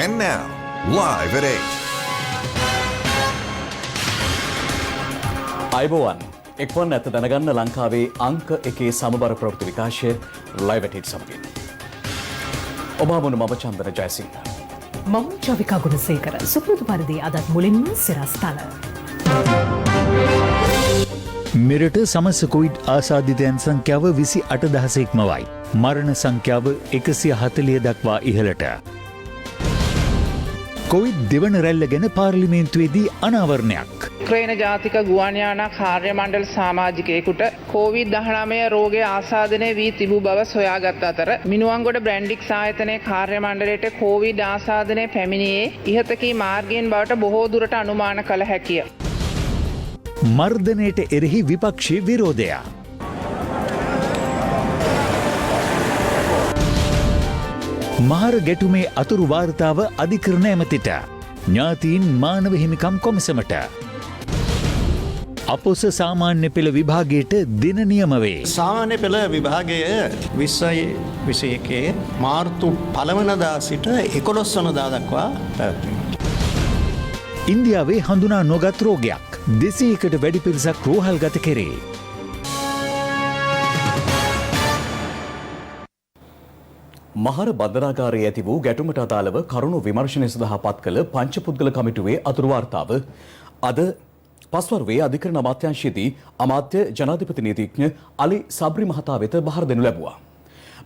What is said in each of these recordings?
And now, live at 8. අයිබෝවන් එක්වන් ඇත දැනගන්න ලංකාවේ අංක එකේ සමබර ප්‍රවෘත්ති විකාශය ලයිව් එට් සමගින් ඔබ හමුවන මම චන්දන ජයසිංහ මම ජවිකා ගුණසේකර සුපුරුදු පරිදි අදත් මුලින්ම සිරස්තල මෙරට සමස්ත කොවිඩ් ආසාදිතයන් සංඛ්‍යාව 28,000 ඉක්මවයි. මරණ සංඛ්‍යාව 140 දක්වා ඉහළට. කොවිඩ් දෙවන රැල්ල ගැන පාර්ලිමේන්තුවේදී අනාවරණයක්. යුක්‍රේන ජාතික ගුවන් යානා කාර්ය මණ්ඩල සමාජිකයෙකුට COVID-19 රෝගය ආසාදනය වී තිබූ බව සොයාගත් අතර මිනුවන්ගොඩ බ්‍රැන්ඩික්ස් ආයතනයේ කාර්ය මණ්ඩලයට COVID ආසාදනය පැමිණියේ ඉහතකී මාර්ගයෙන් බවට බොහෝ දුරට අනුමාන කළ හැකිය. මර්ධනයට එරෙහි විපක්ෂයේ විරෝධය. මහර ගැටුමේ අතුරු වාර්තාව අධිකරණ ඇමතිට. ඥාතීන් මානව හිමිකම් කොමිසමට. අපොස සාමාන්‍ය පෙළ විභාගයට දින නියම වේ. සාමාන්‍ය පෙළ විභාගය 2021 මාර්තු 1 වෙනිදා සිට 11 වෙනිදා දක්වා පැවැත්වෙනවා. ඉන්දියාවේ හඳුනා නොගත් රෝගයක් 200කට වැඩි පිරිසක් රෝහල්ගත කෙරේ. මහර බන්ධනාගාරයේ ඇති වූ ගැටුමට අදාළව කරුණු විමර්ශනය සඳහා පත් කළ පංචපුද්ගල කමිටුවේ අතුරු වාර්තාව අද පස්වරුවේ අධිකරණ අමාත්‍යාංශයේදී අමාත්‍ය ජනාධිපති නීතිඥ අලි සබ්රි මහතා වෙත බහර දෙනු ලැබුවා.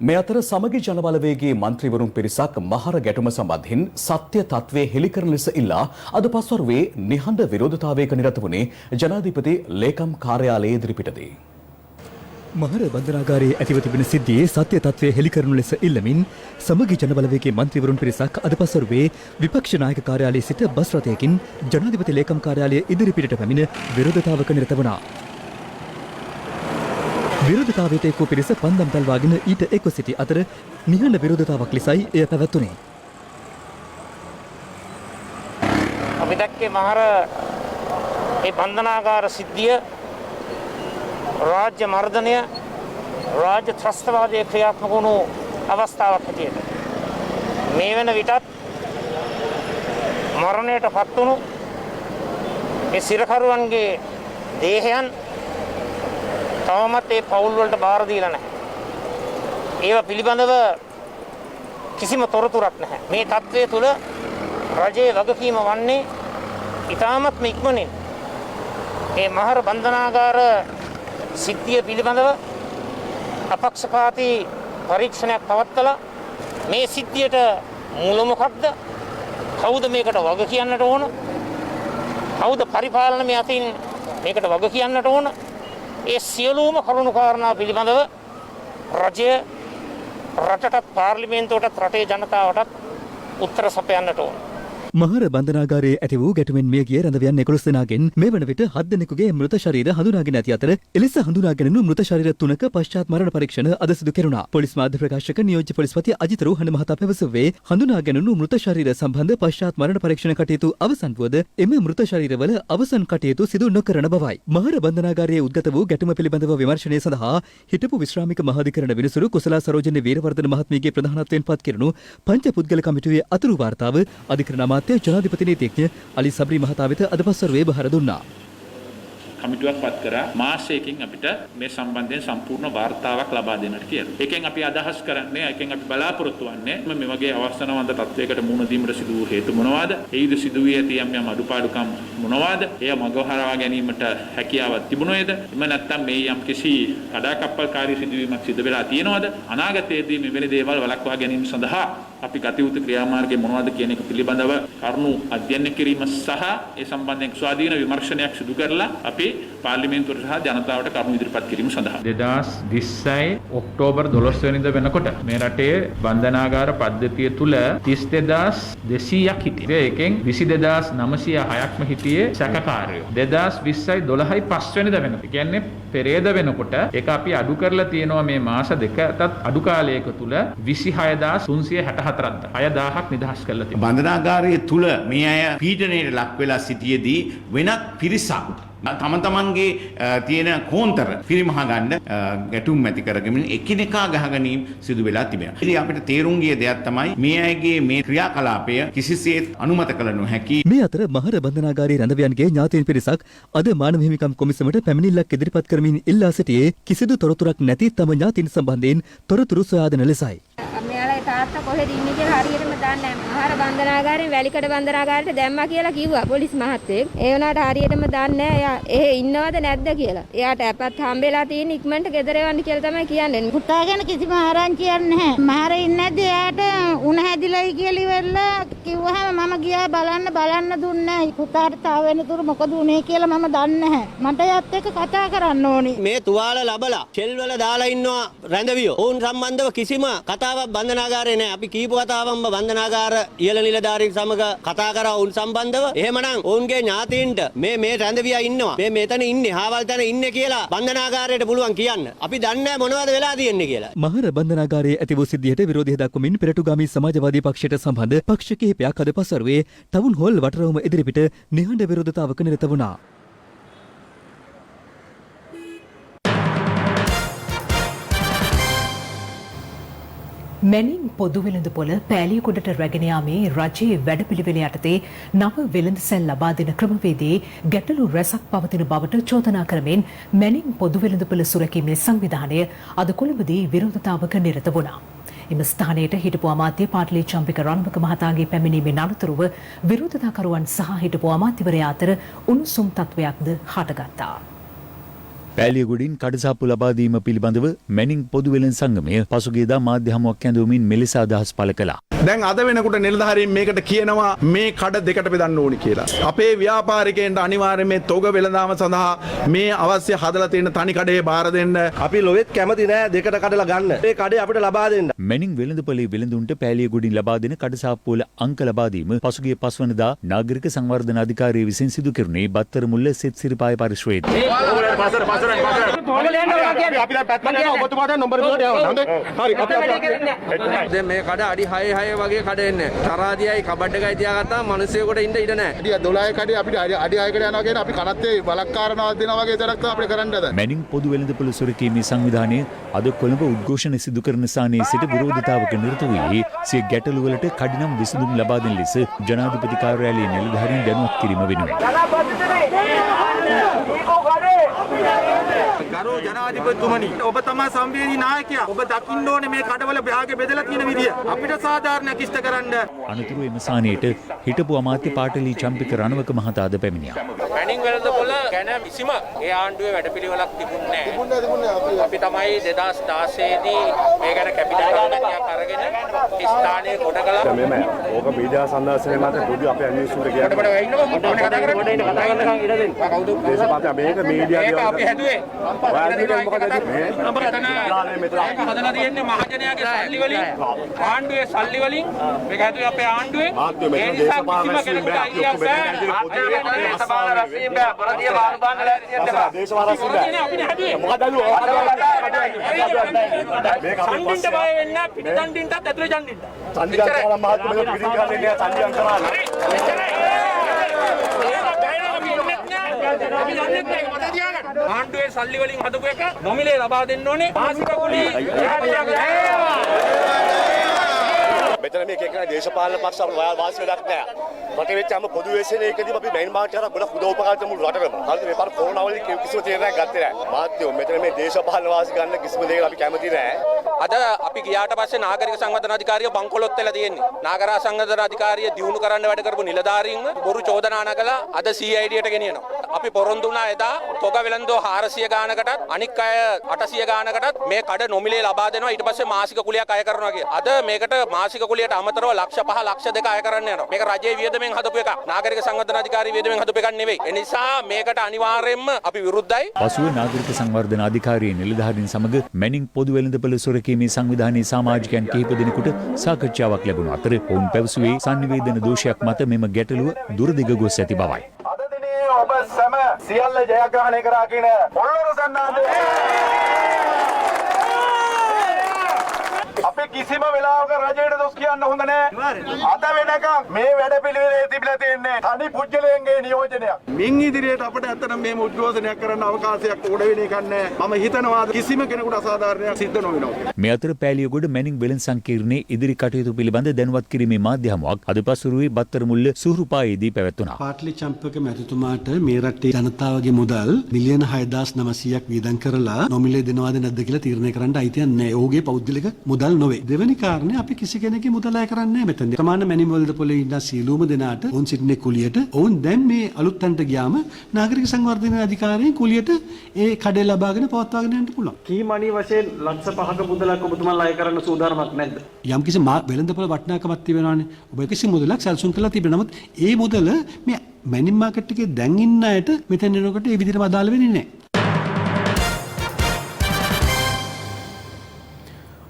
මේ අතර සමගි ජනබලවේගයේ මන්ත්‍රීවරුන් පිරිසක් මහර ගැටුම සම්බන්ධයෙන් සත්‍ය තත්ත්වයේ හෙළි කරන ලෙස ඉල්ලා අද පස්වරුවේ නිහඬ විරෝධතාවයක නිරත වුණේ ජනාධිපති ලේකම් කාර්යාලයේ ඉදිරිපිටදී. මහර බන්ධනාගාරයේ ඇතිව තිබෙන සිද්ධියේ සත්‍ය තත්ත්වය හෙළි කරනු ලෙස ඉල්ලමින් සමගි ජනබලවේගයේ මන්ත්‍රීවරුන් පිරිසක් අද පස්වරුවේ විපක්ෂ නායක කාර්යාලයේ සිට බස් රථයකින් ජනාධිපති ලේකම් කාර්යාලය ඉදිරිපිටට පැමිණ විරෝධතාවක නිරත වුණා. විරෝධතාවයට එක්වූ පිරිස පන්දම් තල්වාගෙන ඊට එක්ව සිටි අතර නිහඬ විරෝධතාවක් ලෙසයි එය පැවැත්වුණේ. අපි දැක්කේ මහර ඒ බන්ධනාගාර සිද්ධිය රාජ්‍ය මර්ධනය රාජ්‍ය ත්‍රස්තවාදයේ ක්‍රියාත්මක වුණු අවස්ථාවක් හැටියට මේ වෙන විටත් මරණයට පත් වුණු ඒ සිරකරුවන්ගේ දේහයන් තවමත් ඒ පවුල් වලට බාර දීලා නැහැ. ඒවා පිළිබඳව කිසිම තොරතුරක් නැහැ. මේ තත්ත්වය තුළ රජයේ වගකීම වන්නේ ඉතාමත්ම ඉක්මනින් මේ මහර බන්ධනාගාර සිද්ධිය පිළිබඳව අපක්ෂපාතී පරීක්ෂණයක් පවත්වලා මේ සිද්ධියට මූල මොකක්ද? කවුද මේකට වග කියන්නට ඕන? කවුද පරිපාලනයේ අතින් මේකට වග කියන්නට ඕන? ඒ සියලුම කරුණු කාරණා පිළිබඳව රජය රටටත් පාර්ලිමේන්තුවටත් රටේ ජනතාවටත් උත්තර සපයන්නට ඕන. මහර බන්ධනාගාරයේ ඇති වූ ගැටුමෙන් මියගිය රැඳවියන් 11 දෙනාගෙන් මේ වන විට 7 දෙනෙකුගේ මృత ශරීර හඳුනාගෙන ඇති අතර එලෙස හඳුනාගෙන මృత ශරීර 3ක පශ්චාත් මරණ පරීක්ෂණ අද සිදු කෙරුණා. පොලිස් මාධ්‍ය ප්‍රකාශක නියෝජ්‍ය පොලිස්පති අජිත රෝහණ මහතා පැවසුවේ හඳුනාගෙන මృత ශරීර සම්බන්ධ පශ්චාත් මරණ පරීක්ෂණ කටයුතු අවසන් වුවද එම මృత ශරීරවල අවසන් කටයුතු සිදු නොකරන බවයි. මහර බන්ධනාගාරයේ උද්ගත වූ ගැටුම පිළිබඳව විමර්ශනය සඳහා හිටපු විශ්‍රාමික මහාධිකරණ විනිසුරු කුසලා සරෝජිනී වීරවර්ධන මහත්මියගේ ප්‍රධානත්වයෙන් පත් කෙරුණු පංච පුද්ගල කමිටුවේ අතුරු වාර්තාව අධිකරණ අමාත්‍ය ජනාධිපති නීතිඥ අලි සබ්රි මහතා වෙත අද පස්වරුවේ බහර දුන්නා. කමිටුවක් පත් කරා මාසයකින් අපිට මේ සම්බන්ධයෙන් සම්පූර්ණ වාර්තාවක් ලබා දෙන්නට කියලා. ඒකෙන් අපි අදහස් කරන්නේ, ඒකෙන් අපි බලාපොරොත්තු වෙන්නේ මේ වගේ අවස්ථාවන්ත තත්වයකට මුහුණ දීමට සිදු වූ හේතු මොනවාද? ඒයිද සිදු වී ඇති යම් අඩුපාඩුකම් මොනවාද? එය මගහරවා ගැනීමට හැකියාවක් තිබුණේද? එම නැත්නම් මේ යම් කිසි කඩාකප්පල්කාරී සිදුවීමක් සිදු වෙලා තියෙනවද? අනාගතයේදී මෙවැනි දේවල් වළක්වා ගැනීම සඳහා අපි ගත යුතු ක්‍රියාමාර්ගය මොනවද කියන එක පිළිබඳව කරුණු අධ්‍යයනය කිරීම සහ ඒ සම්බන්ධයෙන් ස්වාධීන විමර්ශනයක් සිදු කරලා අපි පාර්ලිමේන්තුවට සහ ජනතාවට කරුණු ඉදිරිපත් කිරීම සඳහා 2020 ඔක්තෝබර් 12 වෙනිදා වෙනකොට මේ රටේ බන්ධනාගාර පද්ධතිය තුල 32200ක් හිටියේ. ඒකෙන් 22906ක්ම හිටියේ සැකකාරයෝ. 2020යි 12යි 5 වෙනිදා වෙනකොට කියන්නේ පෙරේද වෙනකොට ඒක අපි අඩු කරලා තියෙනවා මේ මාස දෙකටත් අඩු කාලයක තුල 26364ක් 6000ක් නිදහස් කරලා තියෙනවා. බන්ධනාගාරයේ තුල මේ අය පීඩනයට ලක් වෙලා සිටියේදී වෙනත් පිරිසක් තම තමන්ගේ තියෙන කෝන්තර පිරිමහ ගන්න ගැටුම් ඇති කරගෙන එකිනෙකා ගහගැනීම් සිදු වෙලා තිබෙනවා. ඉතින් අපිට තේරුම් ගිය දෙයක් තමයි මේ අයගේ මේ ක්‍රියාකලාපය කිසිසේත් අනුමත කළ නොහැකි. මේ අතර මහර බන්ධනාගාරයේ රැඳවියන්ගේ ඥාතීන් පිරිසක් අද මානව හිමිකම් කොමිසමට පැමිණිල්ලක් ඉදිරිපත් කරමින් ඉල්ලා සිටියේ කිසිදු තොරතුරක් නැති තම ඥාතීන් සම්බන්ධයෙන් තොරතුරු සොයා දෙන ලෙසයි. මෙයාලා තාත්තා කොහෙද ඉන්නේ කියලා හරියටම දන්නේ නැහැ. මහර බන්ධනාගාරයෙන් වැලිකඩ බන්ධනාගාරයට දැම්මා කියලා කිව්වා පොලිස් මහත්තයෙක්. ඒ වුණාට හරියටම දන්නේ නැහැ එයා එහෙ ඉන්නවද නැද්ද කියලා. එයාට අපත් හම්බෙලා තියෙන ඉක්මනට ගෙදර යවන්න කියලා තමයි කියන්නේ. පුතා ගැන කිසිම ආරංචියක් නැහැ. මහර ඉන්නේ නැද්ද එයාට උණ හැදිලායි කියලා ඉවරලා කිව්වහම මම ගියා බලන්න දුන්නේ නැහැ. පුතාට තාව වෙනතුරු මොකද උනේ කියලා මම දන්නේ නැහැ. මට එයාත් එක්ක කතා කරන්න ඕනේ. මේ තුවාල ලබලා ෂෙල් වල දාලා ඉන්නවා රැඳවියෝ. ඔවුන් සම්බන්ධව කිසිම කතාවක් බන්ධනාගාරේ නැහැ. අපි කීප වතාවක්ම බන්ධනාගාර ඉහළ නිලධාරීන් සමග කතා කරා ඔවුන් සම්බන්ධව. එහෙමනම් ඔවුන්ගේ ඥාතීන්ට මේ රැඳවියා ඉන්නවා. මෙතන ඉන්නේ හාවල් තැන ඉන්නේ කියලා බන්ධනාගාරයට පුළුවන් කියන්න. අපි දන්නේ නැහැ මොනවද වෙලා තියෙන්නේ කියලා. මහර බන්ධනාගාරයේ ඇති වූ සිද්ධියට විරෝධය දක්වමින් පෙරටුගාමී සමාජවාදී පක්ෂයට සම්බන්ධ පක්ෂ කිහිපයක් අද පසරුවේ ටවුන් හෝල් වටරවුම ඉදිරිපිට නිහඬ විරෝධතාවක නිරත වුණා. මැනින් පොදු වෙළඳපොළ පෑලියගොඩට රැගෙන යාමේ රජයේ වැඩපිළිවෙල යටතේ නව වෙළඳසැල් ලබා දෙන ක්‍රමවේදයේ ගැටලු රැසක් පවතින බවට චෝදනා කරමින් මැනින් පොදු වෙළඳපොළ සුරැකීමේ සංවිධානය අද කොළඹදී විරෝධතාවක නිරත වුණා. එම ස්ථානයට හිටපු අමාත්‍ය පාටලී චම්පික රණවක මහතාගේ පැමිණීමෙන් අනතුරුව විරෝධතාකරුවන් සහ හිටපු අමාත්‍යවරයා අතර උණුසුම් තත්වයක්ද හටගත්තා. පෑලියගොඩින් කඩසාප්පු ලබා දීම පිළිබඳව මැනින් පොදු වෙළඳ සංගමය පසුගියදා මාධ්‍ය හමුවක් ඇඳවමින් මෙලෙස අදහස් පළ කළා. දැන් අද වෙනකොට නිලධාරීන් මේකට කියනවා මේ කඩ දෙකට බෙදන්න ඕනි කියලා. අපේ ව්‍යාපාරිකයන්ට අනිවාර්යයෙන් මේ තොග වෙළඳාම සඳහා මේ අවශ්‍ය හදලා තියෙන තනි කඩේ බාර දෙන්න. අපි ලොවෙත් කැමති නෑ දෙකට කඩලා ගන්න. මේ කඩේ අපිට ලබා දෙන්න. මැනින් වෙළඳපොලේ වෙළඳුන්ට පෑලියගොඩින් ලබා දෙන කඩසාප්පු වල අංක ලබා දීම පසුගිය 5 වනදා නාගරික සංවර්ධන අධිකාරිය විසින් සිදු කෙරුණේ බත්තර මුල්ල සෙත් සිරිපාය පරිශ්‍රයේදී. දැන් මේ කඩ අඩි 6 වගේ කඩ එන්නේ. තරාදියයි කබඩ් එකයි තියාගත්තාම මිනිස්සුයෙකුට ඉන්න ඉඩ නැහැ. අඩි 12 කඩේ අපිට අඩි 6කට යනවා කියන අපි කනත්තේ බලක්කාරනවත් දෙනවා වගේ තරක් තමයි අපිට කරන්න හදන්නේ. මැනින් පොදු වෙළඳපොළ සුරකීමේ සංවිධානය අද කොළඹ උද්ඝෝෂණ සිදු කරන ස්ථානයේ සිට විරෝධතාවක නිරත වූයේ සිය ගැටලු වලට කඩිනම් විසඳුම් ලබා දෙන ලෙස ජනාධිපති කාර්යාලයේ නිලධාරීන් දැනුවත් කිරීම වෙනුවෙන්. ගරු ජනාධිපතිතුමනි ඔබ තමයි සංවේදී නායකයා. ඔබ දකින්න ඕනේ මේ කඩවල භාගය බෙදලා තියෙන විදිය. අපිට සාධාරණයක් ඉෂ්ට කරන්න. අනතුරු එම ස්ථානයට හිටපු අමාත්‍ය පාටලී චම්පික රණවක මහතාද පැමිණියා. මැනින් වෙළඳපොළ ගැන කිසිම ඒ ආණ්ඩුවේ වැඩපිළිවෙලක් තිබුණේ නැහැ. අපි තමයි 2016 දී මේ ගැන කැපිටල් ගණනක් අරගෙන ස්ථානයේ කොට කළා. ඕක මීඩියා සංදර්ශනයේ මත පොදු අපේ අනිවාර්යයෙන්ම කියන්න. කතා කරන්නේ ඉඩ දෙන්න. කවුද? දේශපාලන මේක මීඩියා ඒක අපි හැදුවේ. හදලා තියෙන්නේ මහජනයාගේ සල්ලි වලින් ආණ්ඩුවේ සල්ලි වලින් මේක හැදුවේ අපේ ආණ්ඩුවේ. ඒ නිසා කිසිම කෙනෙකුට අයිතියක් නැහැ. දේශපාලන රැස්වීම බෑ. පරදිය මානු බාන්න ලෑස්ති වෙන්න බෑ. දේශපාලන රැස්වීම බෑ. අපිට හැදුවේ. මොකද අලුව? මේක අපි සම්දින්ට බය වෙන්න පිටිදණ්ඩින්ටත් ඇතුලේ ජණ්ඩින්ට. සම්දින්ට කරලා මහත්මයා පිටින් ගන්නේ සම්දින් කරාලා. ආණ්ඩුවේ සල්ලි වලින් හදපු එක නොමිලේ ලබා දෙන්න ඕනේ. මාසික කුලී මෙතන මේක එකන දේශපාලන පක්ෂ අපේ වාසි වැඩක් නැහැ. රටේ වෙච්ච හැම පොදු වේශනයකදී අපි මයින් මාර්ට් කරා ගොඩක් උදව් උපකාර දෙමු රටටම. හරිද මේ පාර කොරෝනා වලින් කිසිම තීරණයක් ගත්තේ නැහැ. මාත්‍යෝ මෙතන මේ දේශපාලන වාසි ගන්න කිසිම දෙයකට අපි කැමති නැහැ. අද අපි ගියාට පස්සේ නාගරික සංවර්ධන අධිකාරිය බංකොලොත් වෙලා තියෙන්නේ. නාගරික සංවර්ධන අධිකාරිය දියුණු කරන්න වැඩ කරපු නිලධාරීන්ව බොරු චෝදනා නගලා අද CIDට ගෙනියනවා. අපි පොරොන්දු වුණා එදා තොග වෙළඳෝ 400 ගානකටත් අනික් අය 800 ගානකටත් මේ කඩ නොමිලේ ලබා දෙනවා. ඊට පස්සේ මාසික කුලියක් අය කරනවා කියලා. අද මේකට මාසික කුලියට අමතරව ලක්ෂ 5 ලක්ෂ 2 අය කරන්න යනවා. මේක රජයේ වියදමෙන් හදපු එකක්. නාගරික සංවර්ධන අධිකාරිය වියදමෙන් හදපු එකක් නෙවෙයි. ඒ නිසා මේකට අනිවාර්යයෙන්ම අපි විරුද්ධයි. පසුව නාගරික සංවර්ධන අධිකාරියේ නිලධාරීන් සමග මැනින් පොදු වෙළඳපොළ සුරකීමේ සංවිධානයේ සමාජිකයන් කිහිප දෙනෙකුට සාකච්ඡාවක් ලැබුණු අතර ඔවුන් පැවසුවේ sannivedana දෝෂයක් මත මෙම ගැටලුව දුරදිග ගොස් ඇති බවයි. ඔබ සම සියල්ල ජයග්‍රහණය කරා කියන ඔල්ලර සන්නාදේ අපි කිසිම වෙලාවක රජයට දොස් කියන්න හොඳ නැහැ. අද වෙනකම් මේ වැඩපිළිවෙලේ තිබිලා තියෙන්නේ තනි පුජ්‍යලයන්ගේ නියෝජනයක්. මින් ඉදිරියට අපිට ඇත්තටම මේ උද්ඝෝෂණයක් කරන්න අවකාශයක් උඩ වෙන එකක් නැහැ. මම හිතනවා කිසිම කෙනෙකුට අසාධාරණයක් සිද්ධ නොවෙනවා. මේ අතර පෑලියගොඩ මැනින් වෙළඳ සංකීර්ණයේ ඉදිරි කටයුතු පිළිබඳ දැනුවත් කිරීමේ මාධ්‍ය හමුවක් අද පසුරුවේ බත්තරමුල්ල සූරුපායේදී පැවැත්වුණා. පාටලි චම්පක මැතිතුමාට මේ රටේ ජනතාවගේ මුදල් මිලියන 6900ක් වියදම් කරලා නොමිලේ දෙනවද නැද්ද කියලා තීරණය කරන්න අයිතියක් නැහැ. ඔහුගේ පෞද්ගලික මුදල් නොවේ. දෙවැනි කාරණේ අපි කිසි කෙනෙක්ගේ මුදල් අය කරන්නේ නැහැ මෙතන. සමාන මැනින් වලද පොලේ ඉන්න සීලූම දෙනාට ඔවුන් සිටින්නේ කුලියට. ඔවුන් දැන් මේ අලුත් තැනට ගියාම නාගරික සංවර්ධන අධිකාරියෙන් කුලියට ඒ කඩේ ලබාගෙන පවත්වාගෙන යන්න පුළුවන්. කී මණි වශයෙන් ලක්ෂ 5ක මුදලක් ඔබතුමාලා අය කරන්න සූදානමක් නැද්ද? යම්කිසි වෙළඳපොළ වටිනාකමක් තිබෙනවානේ. ඔබ කිසි මුදලක් සැලසුම් කරලා තිබෙනවා. නමුත් ඒ මුදල මේ මැනින් මාකට් එකේ දැන් ඉන්න අයට මෙතන එනකොට ඒ විදිහටම අදාළ වෙන්නේ නැහැ.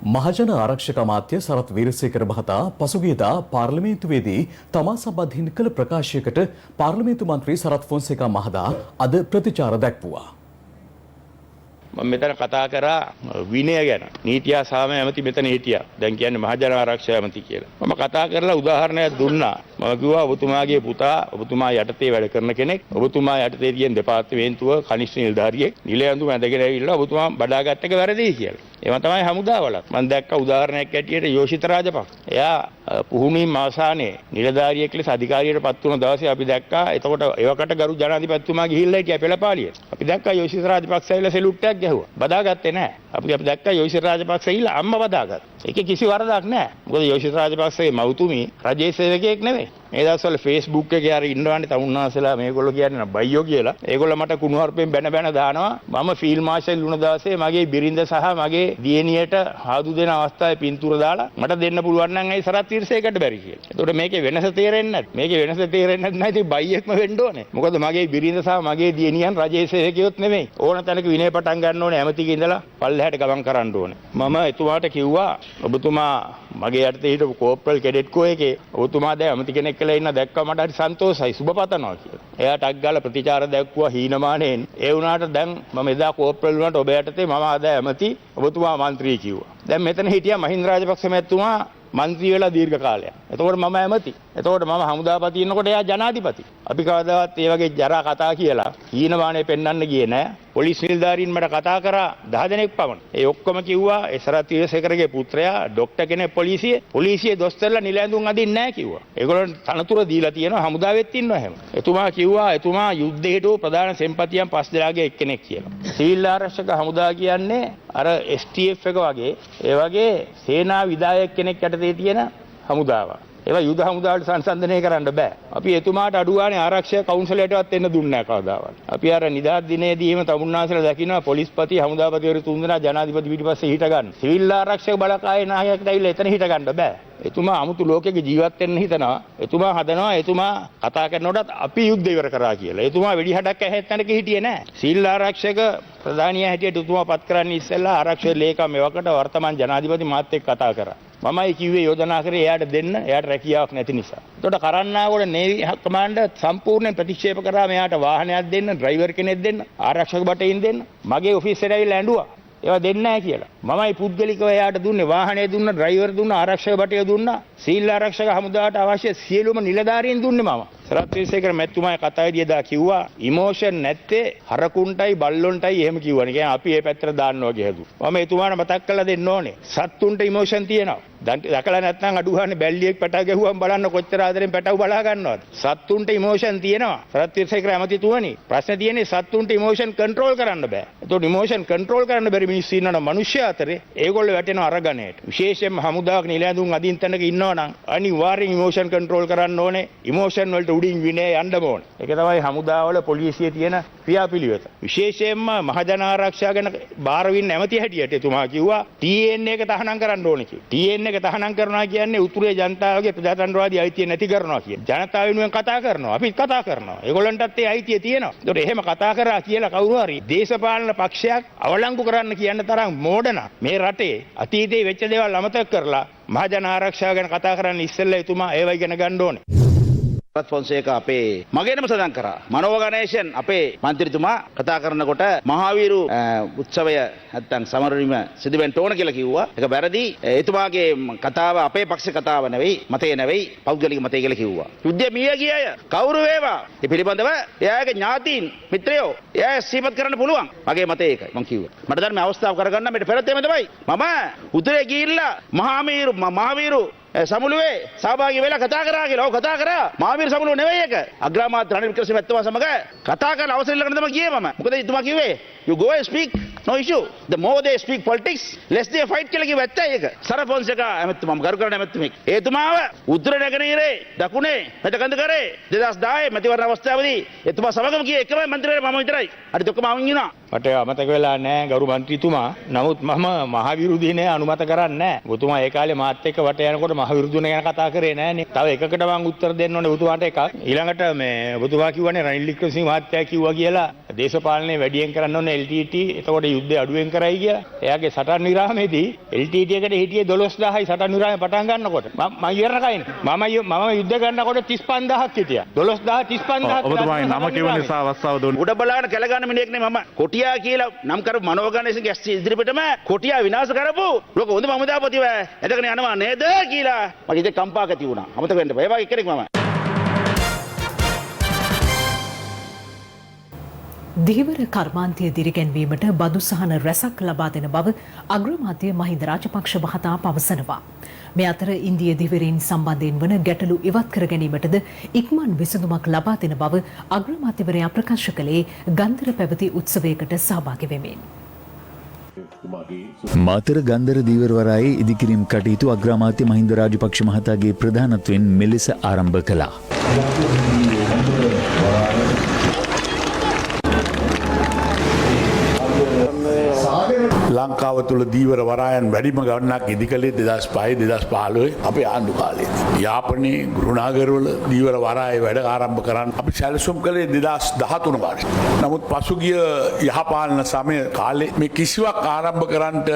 මහජන ආරක්ෂක අමාත්‍ය සරත් වීරසේකර මහතා පසුගියදා පාර්ලිමේන්තුවේදී තමා සම්බන්ධයෙන් කළ ප්‍රකාශයකට පාර්ලිමේන්තු මන්ත්‍රී සරත් ෆොන්සේකා මහතා අද ප්‍රතිචාර දැක්වුවා. මම මෙතන කතා කරා විනය ගැන. නීතිය සාමය ඇමති මෙතන හිටියා. දැන් කියන්නේ මහජන ආරක්ෂක ඇමති කියලා. මම කතා කරලා උදාහරණයක් දුන්නා. මම කිව්වා ඔබතුමාගේ පුතා ඔබතුමා යටතේ වැඩ කරන කෙනෙක්. ඔබතුමා යටතේ තියෙන දෙපාර්තමේන්තුව කනිෂ්ඨ නිලධාරියෙක්. නිල ඇඳුම ඇඳගෙන ඇවිල්ලා ඔබතුමා බඩාගත් එක වැරදි කියලා. ඒවා තමයි හමුදාවලත්. මම දැක්ක උදාහරණයක් ඇටියට යෝෂිත රාජපක්ෂ. එයා පුහුණුවේ මාසානේ නිලධාරියෙක් ලෙස අධිකාරියට පත් වුණ දවසේ අපි දැක්කා. එතකොට ඒවකට ගරු ජනාධිපතිතුමා ගිහිල්ලා හිටියා පෙළපාලියට. අපි දැක්කා යෝෂිත රාජපක්ෂ ඇවිල්ලා සෙලුට් එකක් ගැහුවා. බදාගත්තේ නැහැ. අපි දැක්කා යෝෂිත රාජපක්ෂ ඇවිල්ලා අම්මා බදාගත්තා. ඒකේ කිසි වරදක් නැහැ. මොකද යෝෂිත රාජපක්ෂගේ මව්තුමී රජයේ සේවකයෙක් නෙවෙයි. මේ දවස්වල Facebook එකේ අර ඉන්නවනේ තමුන්නාසලා මේගොල්ලෝ කියන්නේ බයියෝ කියලා. ඒගොල්ලෝ මට කුණුහරුපෙන් බැන දානවා. මම ෆීල්ඩ් මාෂල් වුණ දවසේ මගේ බිරිඳ සහ මගේ දියණියට හාදු දෙන අවස්ථාවේ පින්තූර දාලා මට දෙන්න පුළුවන් නම් ඇයි සරත් තීරසේකට බැරි කියලා. ඒතකොට මේකේ වෙනස තේරෙන්නේ නැත්. මේකේ වෙනස තේරෙන්නේ නැත්නම් ඉතින් බයියෙක්ම වෙන්න ඕනේ. මොකද මගේ බිරිඳ සහ මගේ දියණියන් රජයේ සේවකයොත් නෙමෙයි. ඕන තැනක විනය පටන් ගන්න ඕනේ ඇමතිගේ ඉඳලා පල්ලෙහාට ගමන් කරන්න ඕනේ. මම එතුමාට කිව්වා ඔබතුමා මගේ යටතේ හිටපු කෝප්‍රල් කෙඩෙට් කෝ එකේ ඔබතුමා දැන් ඇමති කෙනෙක් කියලා ඉන්න දැක්කම මට හරි සන්තෝෂයි සුබ පතනවා කියලා. එයාට අග්ගාල ප්‍රතිචාර දැක්වුවා හීනමානෙන්. ඒ වුණාට දැන් මම එදා කෝප්‍රල් වුණාට ඔබ යටතේ මම අද ඇමති ඔබතුමා මන්ත්‍රී කිව්වා. දැන් මෙතන හිටියා මහින්ද රාජපක්ෂ මැතිතුමා මන්ත්‍රී වෙලා දීර්ඝ කාලයක්. එතකොට මම ඇමති. එතකොට මම හමුදාපති ඉන්නකොට එයා ජනාධිපති. අපි කවදාවත් ඒ වගේ ජරා කතා කියලා හීනමානෙ පෙන්වන්න ගියේ නෑ. පොලිස් නිලධාරීන් මට කතා කරා 10 දෙනෙක් පමණ. ඒ ඔක්කොම කිව්වා එසරත් තීරසේකරගේ පුත්‍රයා ડોක්ටර් කෙනෙක් පොලිසියේ දොස්තරලා නිල ඇඳුම් අදින්නේ නැහැ කිව්වා. ඒගොල්ලන් තනතුර දීලා තියෙනවා හමුදාවෙත් ඉන්නවා හැම. එතුමා කිව්වා එතුමා යුද්ධයට ප්‍රධාන සෙන්පතියන් 5 දෙනාගේ එක්කෙනෙක් කියලා. සිවිල් ආරක්ෂක හමුදා කියන්නේ අර STF එක වගේ ඒ වගේ සේනා විධායක කෙනෙක් යටතේ තියෙන හමුදාවක්. ඒවා යුද හමුදාවට සංසන්දනය කරන්න බෑ. අපි එතුමාට අඩුවානේ ආරක්ෂක කවුන්සිලයටවත් එන්න දුන්නේ නැහැ කවදාවත්. අපි අර නිදහස් දිනේදීම තමුන්නාසලා දකින්නවා පොලිස්පති හමුදාපතිවරු තුන්දෙනා ජනාධිපති පිටිපස්සේ හිට ගන්න. සිවිල් ආරක්ෂක බලකායේ නායකයෙක්ට ඇවිල්ලා එතන හිට ගන්න බෑ. එතුමා 아무තු ලෝකෙක ජීවත් වෙන්න හිතනවා. එතුමා හදනවා එතුමා කතා කරනකොටත් අපි යුද්ධ ඉවර කරා කියලා. එතුමා වෙඩි හඩක් ඇහෙත් තැනක හිටියේ නෑ. සිවිල් ආරක්ෂක ප්‍රධානියා හැටියට එතුමා පත් කරන්නේ ඉස්සෙල්ලා ආරක්ෂක ලේකම් එවකට වර්තමාන ජනාධිපති මාත් එක්ක කතා කරා. මමයි කිව්වේ යෝජනා කරේ එයාට දෙන්න. එයාට රැකියාවක් නැති නිසා. එතකොට කරන්නාගොඩ නේවි කමාන්ඩර් සම්පූර්ණයෙන් ප්‍රතික්ෂේප කරා මෙයාට වාහනයක් දෙන්න, ඩ්‍රයිවර් කෙනෙක් දෙන්න, ආරක්ෂක බටයින් දෙන්න. මගේ ඔෆිස් එකට ඇවිල්ලා ඇඬුවා. ඒවා දෙන්නේ නැහැ කියලා. මමයි පුද්ගලිකව එයාට දුන්නේ වාහනේ දුන්න, ඩ්‍රයිවර් දුන්න, ආරක්ෂක බටය දුන්නා. සීල් ආරක්ෂක හමුදාවට අවශ්‍ය සියලුම නිලධාරීන් දුන්නේ මම. සරත් තීරසේකර මැතිතුමාගේ කතාවේදී එදා කිව්වා ඉමෝෂන් නැත්තේ හරකුන්ටයි බල්ලොන්ටයි එහෙම කිව්වනේ. කියන්නේ අපි මේ පැත්තට දාන්නවා වගේ හැදුවා. මම එතුමාට මතක් කරලා දෙන්න ඕනේ. සත්තුන්ට ඉමෝෂන් තියෙනවා. දැකලා නැත්නම් අඩුවන්නේ බැල්ලියෙක් පැටව ගැහුවම බලන්න කොච්චර ආදරෙන් පැටව බලා ගන්නවද. සත්තුන්ට ඉමෝෂන් තියෙනවා. සරත් තීරසේකර ඇමතිතුමනි ප්‍රශ්නේ තියෙන්නේ සත්තුන්ට ඉමෝෂන් කන්ට්‍රෝල් කරන්න බෑ. ඒතකොට ඉමෝෂන් කන්ට්‍රෝල් කරන්න බැරි මිනිස්සු ඉන්නවනම් මිනිස්සු අතරේ ඒගොල්ලෝ වැටෙනවා අරගණයට. විශේෂයෙන්ම හමුදාවක නිල ඇඳුම් අදින් තැනක ඉන්නවනම් අනිවාර්යෙන් ඉමෝෂන් කන්ට්‍රෝල් කරන්න ඕනේ. ඉමෝෂන් වලට උඩින් විනය යන්න ඕනේ. ඒක තමයි හමුදාවල පොලිසියේ තියෙන ක්‍රියාපිළිවෙත. විශේෂයෙන්ම මහජන ආරක්ෂා ගැන බාර වින්න ඇමති හැටියට එතුමා කිව්වා TN එක තහනම් කරන්න ඕනේ කියලා. TN එක තහනම් කරනවා කියන්නේ උතුරේ ජනතාවගේ ප්‍රජාතන්ත්‍රවාදී අයිතිය නැති කරනවා කියන්නේ. ජනතාව වෙනුවෙන් කතා කරනවා. අපිත් කතා කරනවා. ඒගොල්ලන්ටත් ඒ අයිතිය තියෙනවා. ඒතකොට එහෙම කතා කරා කියලා කවුරු හරි දේශපාලන පක්ෂයක් අවලංගු කරන්න කියන තරම් මෝඩන මේ රටේ අතීතයේ වෙච්ච දේවල් අමතක කරලා මහජන ආරක්ෂාව ගැන කතා කරන්න ඉස්සෙල්ලා එතුමා ඒව ඉගෙන ගන්න ඕනේ. ෆොන්සේකා අපේ මගේනම සඳහන් කරා මනෝගණේෂන් අපේ මන්ත්‍රීතුමා කතා කරනකොට මහාවීරු උත්සවය නැත්තම් සමරවීම සිදු වෙන්න ඕන කියලා කිව්වා. ඒක වැරදි. එතුමාගේ කතාව අපේ පක්ෂ කතාව නෙවෙයි, මතය නෙවෙයි, පෞද්ගලික මතය කියලා කිව්වා. යුද්ධය මිය ගිය අය කවුරු වේවා ඒ පිළිබඳව එයාගේ ඥාතීන් මිත්‍රයෝ එයා සීමත් කරන්න පුළුවන්. මගේ මතය ඒකයි මම කිව්වා. මට දැන් මේ අවස්ථාව කරගන්න මෙතන පෙරත් එමෙ තමයි. මම උතුරේ ගිහිල්ලා මහාවීරු සමුළුවේ සහභාගී වෙලා කතා කරා කියලා. ඔව් කතා කරා. මහාවීර සමුළුව නෙවෙයි ඒක. අග්‍රාමාත්‍ය රනිල් වික්‍රමසිංහ මැතිතුමා සමග කතා කරලා අවසර ඉල්ලගෙන තමයි ගියේ මම. මොකද එතුමා කිව්වේ you go and speak no issue. The more they speak politics less they fight කියලා කිව්ව ඇත්තයි ඒක. සර ෆොන්සේකා මැතිතුමා ගරු කරන මැතිතුමෙක්. එතුමාව උතුර නැගෙනහිරේ දකුණේ මෙතකඳ කරේ 2010 මැතිවරණ අවස්ථාවේදී එතුමා සමගම ගියේ එකම මන්ත්‍රීවරයා මම විතරයි. අනිත් ඔක්කොම අවින් ඉන්නවා. මට අමතක වෙලා නැහැ ගරු මන්ත්‍රීතුමා. නමුත් මම මහවිරු දිනේ අනුමත කරන්නේ නැහැ. ඔබතුමා ඒ කාලේ මාත් එක්ක වට යනකොට මහවිරු දින ගැන කතා කරේ නැහනේ. තව එකකට මම උත්තර දෙන්න ඕනේ ඔබතුමාට එකක්. ඊළඟට මේ ඔබතුමා කිව්වනේ රනිල් වික්‍රමසිංහ මහත්තයා කිව්වා කියලා දේශපාලනේ වැඩියෙන් කරන්න ඕනේ LTT. එතකොට යුද්ධය අඩුවෙන් කරයි කියලා. එයාගේ සටන් විරාමයේදී LTT එකට හිටියේ 12000යි සටන් විරාමය පටන් ගන්නකොට. මම ඉවරන කයිනේ. මම යුද්ධ කරනකොට 35000ක් හිටියා. 12000 35000ක්. ඔබතුමාගේ නම කියව නිසා අවස්ථාව දුන්න. උඩ බලාගෙන කැලගන්න මිනිහෙක් නේ මම. කොටියා කියලා නම් කරපු මනෝගණේෂගේ ඇස් ඉදිරිපිටම කොටියා විනාශ කරපු ලෝක හොඳම හමුදාපතිව එතකන යනවා නේද කියලා මට ඉතින් කම්පාවක් ඇති වුණා. අමතක වෙන්න බෑ. ඒ වගේ කෙනෙක් මම. ධීවර කර්මාන්තය දිරිගැන්වීමට බදු සහන රැසක් ලබා දෙන බව අග්‍රාමාත්‍ය මහින්ද රාජපක්ෂ මහතා පවසනවා. මේ අතර ඉන්දිය දිවයිරින් සම්බන්ධයෙන් වන ගැටලු ඉවත් කර ගැනීමටද ඉක්මන් විසඳුමක් ලබා දෙන බව අග්‍රාමාත්‍යවරයා ප්‍රකාශ කළේ ගන්ධර පැවති උත්සවයකට සහභාගී වෙමින්. මාතර ගන්ධර දීවර වරායේ ඉදිකිරීම් කටයුතු අග්‍රාමාත්‍ය මහින්ද රාජපක්ෂ මහතාගේ ප්‍රධානත්වයෙන් මෙලෙස ආරම්භ කළා. ලංකාව තුළ දීවර වරායන් වැඩිම ගණනක් ඉදිකලේ 2005 2015 අපේ ආණ්ඩු කාලේ. යාපනයේ ගෘහනාගරවල දීවර වරායේ වැඩ ආරම්භ කරන්න අපි සැලසුම් කළේ 2013 වර්ෂේ. නමුත් පසුගිය යහපාලන සමය කාලේ මේ කිසිවක් ආරම්භ කරන්නට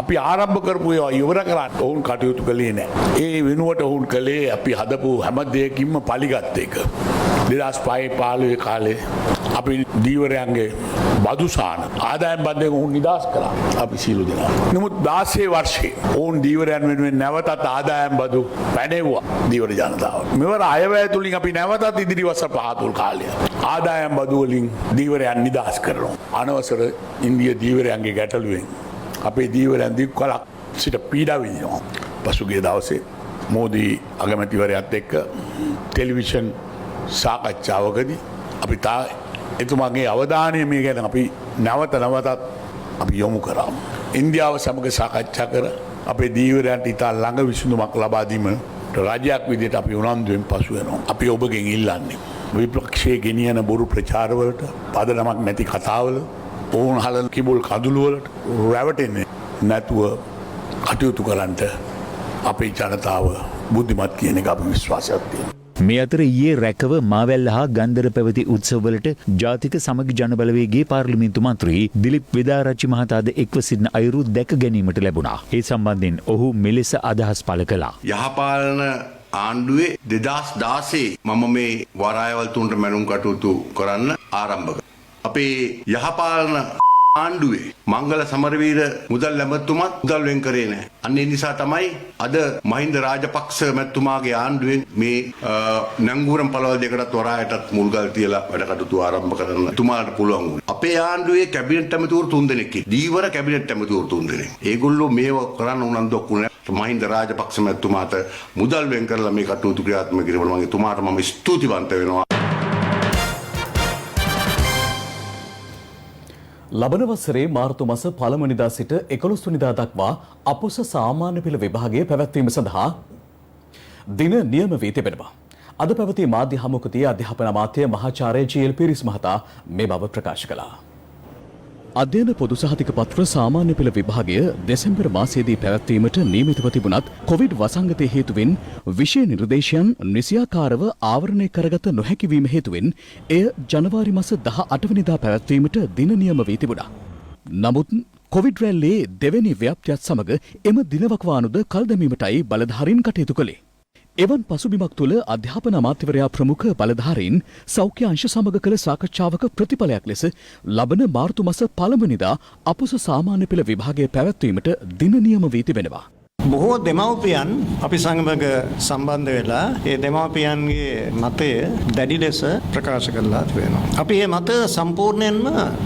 අපි ආරම්භ කරපු ඒවා ඉවර කරන්න ඔවුන් කටයුතු කළේ නැහැ. ඒ වෙනුවට ඔවුන් කළේ අපි හදපු හැම දෙයකින්ම පලිගත් එක. 2005-15 කාලේ අපි දීවරයන්ගේ බදුසාන ආදායම් බද්දෙන් ඔවුන් නිදහස් කළා. අපි සීලු දෙනා. නමුත් 16 වර්ෂයේ ඔවුන් දීවරයන් වෙනුවෙන් නැවතත් ආදායම් බදු පැනෙව්වා දීවර ජනතාව. මෙවර අයවැය තුලින් අපි නැවතත් ඉදිරි වසර 5 තුල් කාලය ආදායම් බදු වලින් දීවරයන් නිදහස් කරනවා. අනවසර ඉන්දිය දීවරයන්ගේ ගැටලුවෙන් අපේ දීවරයන් දීප් කලක් සිට පීඩා විඳිනවා. පසුගිය දවසේ මෝදී අගමැතිවරයාත් එක්ක ටෙලිවිෂන් සාකච්ඡාවකදී අපි එතුමාගේ අවධානය මේ ගැන අපි නැවතත් අපි යොමු කරා. ඉන්දියාව සමග සාකච්ඡා කර අපේ දීවරයන්ට ඉතා ළඟ විසඳුමක් ලබා දීමට රජයක් විදිහට අපි උනන්දුවෙන් පසු වෙනවා. අපි ඔබගෙන් ඉල්ලන්නේ විපක්ෂයේ ගෙනියන බොරු ප්‍රචාරවලට, පදනමක් නැති කතාවල, ඕන් හලන කිඹුල් කඳුළු වලට රැවටෙන්නේ නැතුව කටයුතු කරන්නට අපේ ජනතාව බුද්ධිමත් කියන එක අපි විශ්වාසයක් තියෙනවා. මේ අතර ඊයේ රැකව මාවැල්ල හා ගන්ධර පැවති උත්සවවලට ජාතික සමගි ජනබලවේගයේ පාර්ලිමේන්තු මන්ත්‍රී දිලිප් වේදාරච්චි මහතාද එක්ව සිටින අයුරු දැක ගැනීමට ලැබුණා. ඒ සම්බන්ධයෙන් ඔහු මෙලෙස අදහස් පළ කළා. යහපාලන ආණ්ඩුවේ 2016 මම මේ වරායවල් තුනට මැනුම් කටයුතු කරන්න ආරම්භ කළා. අපේ යහපාලන ආණ්ඩුවේ මංගල සමරවීර මුදල් ඇමතුමත් මුදල් වෙන් කරේ නැහැ. අන්න ඒ නිසා තමයි අද මහින්ද රාජපක්ෂ මැතිතුමාගේ ආණ්ඩුවෙන් මේ නංගුරම් පළවල් දෙකටත් වරායටත් මුල්ගල් තියලා වැඩ කටයුතු ආරම්භ කරන්න තුමාට පුළුවන් වුණා. අපේ ආණ්ඩුවේ කැබිනට් ඇමතිවරු 3 දෙනෙක් ඉන්නේ. දීවර කැබිනට් ඇමතිවරු 3 දෙනෙක්. ඒගොල්ලෝ මේව කරන්න උනන්දුවක් වුණේ මහින්ද රාජපක්ෂ මැතිතුමාට මුදල් වෙන් කරලා මේ කටයුතු ක්‍රියාත්මක කිරීමට මම තුමාට ස්තුතිවන්ත වෙනවා. ලබන වසරේ මාර්තු මාස පළමුවනිදා සිට 11 වෙනිදා දක්වා අපොස සාමාන්‍ය පෙළ විභාගය පැවැත්වීම සඳහා දින නියම වී තිබෙනවා. අද පැවති මාධ්‍ය හමුවකදී අධ්‍යාපන අමාත්‍ය මහාචාර්ය ජී.එල්. පිරිස් මහතා මේ බව ප්‍රකාශ කළා. අධ්‍යයන පොදු සහතික පත්‍ර සාමාන්‍ය පෙළ විභාගය දෙසැම්බර් මාසයේදී පැවැත්වීමට නියමිතව තිබුණත් කොවිඩ් වසංගතය හේතුවෙන් විෂය නිර්දේශයන් නිසියාකාරව ආවරණය කරගත නොහැකි වීම හේතුවෙන් එය ජනවාරි මාස 18 වෙනිදා පැවැත්වීමට දින නියම වී තිබුණා. නමුත් කොවිඩ් රැල්ලේ දෙවැනි ව්‍යාප්තියත් සමග එම දිනවකවානුද කල් දැමීමටයි බලධාරීන් කටයුතු කළේ. එවන් පසුබිමක් තුළ අධ්‍යාපන අමාත්‍යවරයා ප්‍රමුඛ බලධාරීන් සෞඛ්‍ය අංශ සමග කළ සාකච්ඡාවක ප්‍රතිඵලයක් ලෙස ලබන මාර්තු මස 1 වෙනිදා අපොස සාමාන්‍ය පෙළ විභාගය පැවැත්වීමට දින නියම වී තිබෙනවා. බොහෝ දෙමව්පියන් අපි සමග සම්බන්ධ වෙලා ඒ දෙමව්පියන්ගේ මතය දැඩි ලෙස ප්‍රකාශ කරලා තියෙනවා. අපි මේ මත සම්පූර්ණයෙන්ම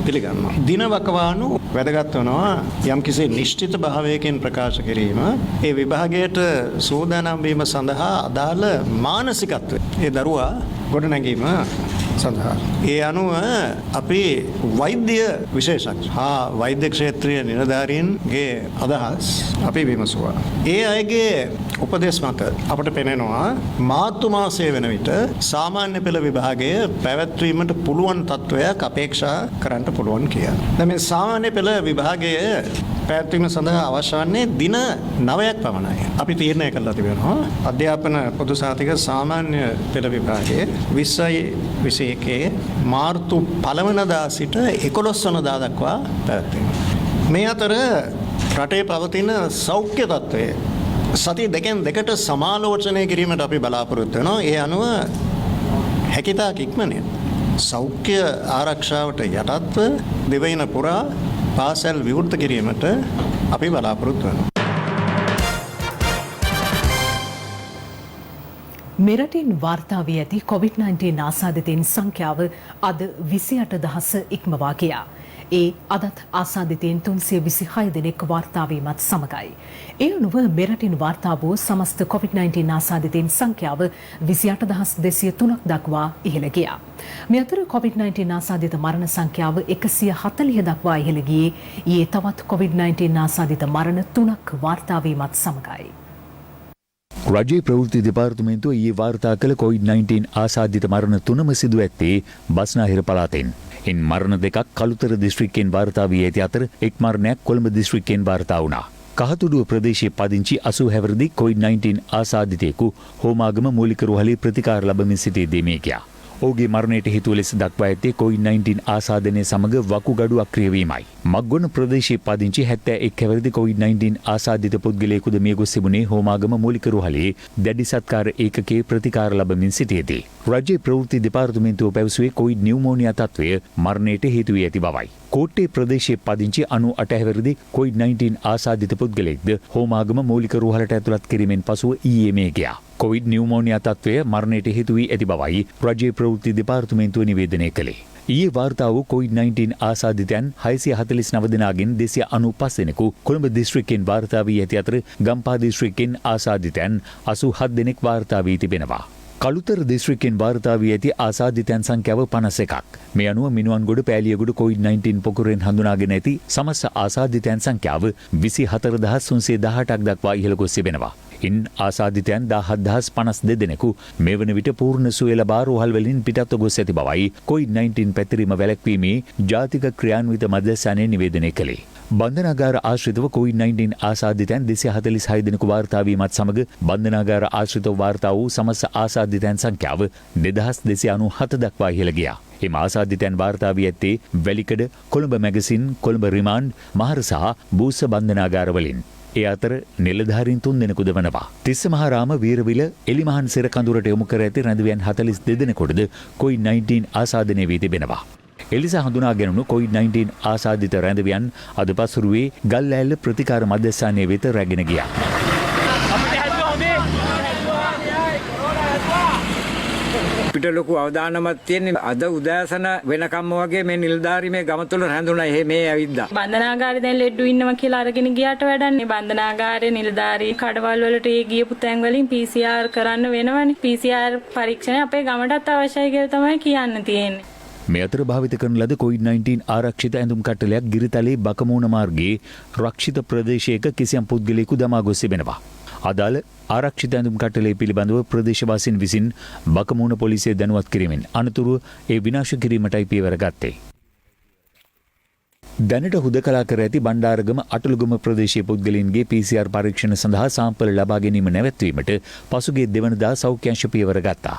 පිළිගන්නවා. දින වකවානු වැදගත් වෙනවා යම්කිසි නිශ්චිත භාවයකින් ප්‍රකාශ කිරීම ඒ විභාගයට සූදානම් වීම සඳහා අදාළ මානසිකත්වය ඒ දරුවා ගොඩනැගීම සඳහා. ඒ අනුව අපි වෛද්‍ය විශේෂඥ වෛද්‍ය ක්ෂේත්‍රීය නිලධාරීන්ගේ අදහස් අපි විමසුවා. ඒ අයගේ උපදෙස් මත අපට පෙනෙනවා මාර්තු මාසයේ වෙන විට සාමාන්‍ය පෙළ විභාගය පැවැත්වීමට පුළුවන් තත්ත්වයක් අපේක්ෂා කරන්න පුළුවන් කියලා. දැන් මේ සාමාන්‍ය පෙළ විභාගය පැවැත්වීම සඳහා අවශ්‍ය වන්නේ දින 9ක් පමණයි. අපි තීරණය කළා තිබෙනවා අධ්‍යාපන පොදු සහතික සාමාන්‍ය පෙළ විභාගයේ 2021 මාර්තු 1 වෙනිදා සිට 11 වෙනිදා දක්වා පැවැත්වීම. මේ අතර රටේ පවතින සෞඛ්‍ය තත්ත්වය සති දෙකෙන් දෙකට සමාලෝචනය කිරීමට අපි බලාපොරොත්තු වෙනවා. ඒ අනුව හැකිතාක් ඉක්මනින් සෞඛ්‍ය ආරක්ෂාවට යටත්ව දෙවයින පුරා පාසල් විවෘත කිරීමට අපි බලාපොරොත්තු වෙනවා. මෙරටින් වාර්තා වී ඇති COVID-19 ආසාදිතයින් සංඛ්‍යාව අද 28,000 ඉක්මවා ගියා. ඒ අදත් ආසාදිතයින් 326 දෙනෙක් වාර්තා වීමත් සමගයි. ඒ අනුව මෙරටින් වාර්තා වූ සමස්ත COVID-19 ආසාදිතයින් සංඛ්‍යාව 28,203ක් දක්වා ඉහළ ගියා. මේ අතර COVID-19 ආසාදිත මරණ සංඛ්‍යාව 140 දක්වා ඉහළ ගියේ ඊයේ තවත් COVID-19 ආසාදිත මරණ 3ක් වාර්තා වීමත් සමගයි. රජයේ ප්‍රවෘත්ති දෙපාර්තමේන්තුව ඊයේ වාර්තා කළ COVID-19 ආසාදිත මරණ 3ම සිදු ඇත්තේ බස්නාහිර පළාතෙන්. ඉන් මරණ දෙකක් කළුතර දිස්ත්‍රික්කයෙන් වාර්තා වී ඇති අතර එක් මරණයක් කොළඹ දිස්ත්‍රික්කයෙන් වාර්තා වුණා. කහතුඩුව ප්‍රදේශයේ පදිංචි 80 හැවිරිදි COVID-19 ආසාදිතයෙකු හෝමාගම මූලික රුහලේ ප්‍රතිකාර ලබමින් සිටියදී මේ ගියා. ඔහුගේ මරණයට හේතුව ලෙස දක්වා ඇත්තේ COVID-19 ආසාදනය සමග වකුගඩු අක්‍රිය වීමයි. මග්ගොන ප්‍රදේශයේ පදිංචි 71 හැවිරිදි COVID-19 ආසාදිත පුද්ගලයෙකුද මිය ගොස් තිබුණේ හෝමාගම මූලික රුහලේ දැඩි සත්කාර ඒකකයේ ප්‍රතිකාර ලබමින් සිටියේදී. රජයේ ප්‍රවෘත්ති දෙපාර්තමේන්තුව පැවසුවේ COVID නියුමෝනියා තත්ත්වය මරණයට හේතු වී ඇති බවයි. කෝට්ටේ ප්‍රදේශයේ පදිංචි 98 හැවිරිදි COVID-19 ආසාදිත පුද්ගලයෙක්ද හෝමාගම මූලික රුහලට ඇතුළත් කිරීමෙන් පසුව ඊයේ මේ ගියා. COVID නියුමෝනියා තත්ත්වය මරණයට හේතු වී ඇති බවයි රජයේ ප්‍රවෘත්ති දෙපාර්තමේන්තුව නිවේදනය කළේ. ඊයේ වාර්තා වූ COVID-19 ආසාදිතයන් 649 දෙනාගෙන් 295 දෙනෙකු කොළඹ දිස්ත්‍රික්කයෙන් වාර්තා වී ඇති අතර ගම්පහ දිස්ත්‍රික්කයෙන් ආසාදිතයන් 87 දෙනෙක් වාර්තා වී තිබෙනවා. කළුතර දිස්ත්‍රික්කයෙන් වාර්තා වී ඇති ආසාදිතයන් සංඛ්‍යාව 51ක්. මේ අනුව මිනුවන්ගොඩ පෑලියගොඩ COVID-19 පොකුරෙන් හඳුනාගෙන ඇති සමස්ත ආසාදිතයන් සංඛ්‍යාව 24318ක් දක්වා ඉහළ ගොස් තිබෙනවා. ඉන් ආසාදිතයන් 17052 දෙනෙකු මේ වන විට පූර්ණ සුවය ලබා රෝහල් වලින් පිටත්ව ගොස් ඇති බවයි COVID-19 පැතිරීම වැළැක්වීමේ ජාතික ක්‍රියාන්විත මධ්‍යස්ථානය නිවේදනය කළේ. බන්ධනාගාර ආශ්‍රිතව COVID-19 ආසාදිතයන් 246 දෙනෙකු වාර්තා වීමත් සමග බන්ධනාගාර ආශ්‍රිතව වාර්තා වූ සමස්ත ආසාදිතයන් සංඛ්‍යාව 2297 දක්වා ඉහළ ගියා. එම ආසාදිතයන් වාර්තා වී ඇත්තේ වැලිකඩ, කොළඹ මැගසින්, කොළඹ රිමාන්ඩ්, මහර සහ බූස්ස බන්ධනාගාරවලින්. ඒ අතර නිලධාරීන් 3 දෙනෙකුද වනවා. තිස්සමහාරාම වීරවිල එලිමහන් සෙර කඳුරට යොමු කර ඇති රැඳවියන් 42 දෙනෙකුටද COVID-19 ආසාදනය වී තිබෙනවා. එලෙස හඳුනා ගැනුණු COVID-19 ආසාදිත රැඳවියන් අද පසුරුවේ ගල්ලෑල්ල ප්‍රතිකාර මධ්‍යස්ථානයේ වෙත රැගෙන ගියා. අපිට ලොකු අවදානමක් තියෙන්නේ අද උදෑසන වෙනකම්ම වගේ මේ නිලධාරී මේ ගම තුල රැඳුණා. එහෙ මේ ඇවිද්දා. බන්ධනාගාරේ දැන් ලෙඩ්ඩු ඉන්නවා කියලා අරගෙන ගියාට වැඩන්නේ. බන්ධනාගාරේ නිලධාරී කඩවල් වලට ඒ ගියපු තැන් වලින් PCR කරන්න වෙනවනේ. PCR පරීක්ෂණය අපේ ගමටත් අවශ්‍යයි කියලා තමයි කියන්න තියෙන්නේ. මේ අතර භාවිත කරන ලද COVID-19 ආරක්ෂිත ඇඳුම් කට්ටලයක් ගිරිතලේ බකමූණ මාර්ගයේ රක්ෂිත ප්‍රදේශයක කිසියම් පුද්ගලයෙකු දමා ගොස් තිබෙනවා. අදාළ ආරක්ෂිත ඇඳුම් කට්ටලේ පිළිබඳව ප්‍රදේශවාසීන් විසින් බකමූණ පොලිසිය දැනුවත් කිරීමෙන් අනතුරුව ඒ විනාශ කිරීමටයි පියවර ගත්තේ. දැනට හුදකලා කර ඇති බණ්ඩාරගම අටලුගම ප්‍රදේශීය පුද්ගලයන්ගේ PCR පරීක්ෂණ සඳහා සාම්පල ලබා ගැනීම නැවැත්වීමට පසුගිය දෙවනදා සෞඛ්‍ය අංශ පියවර ගත්තා.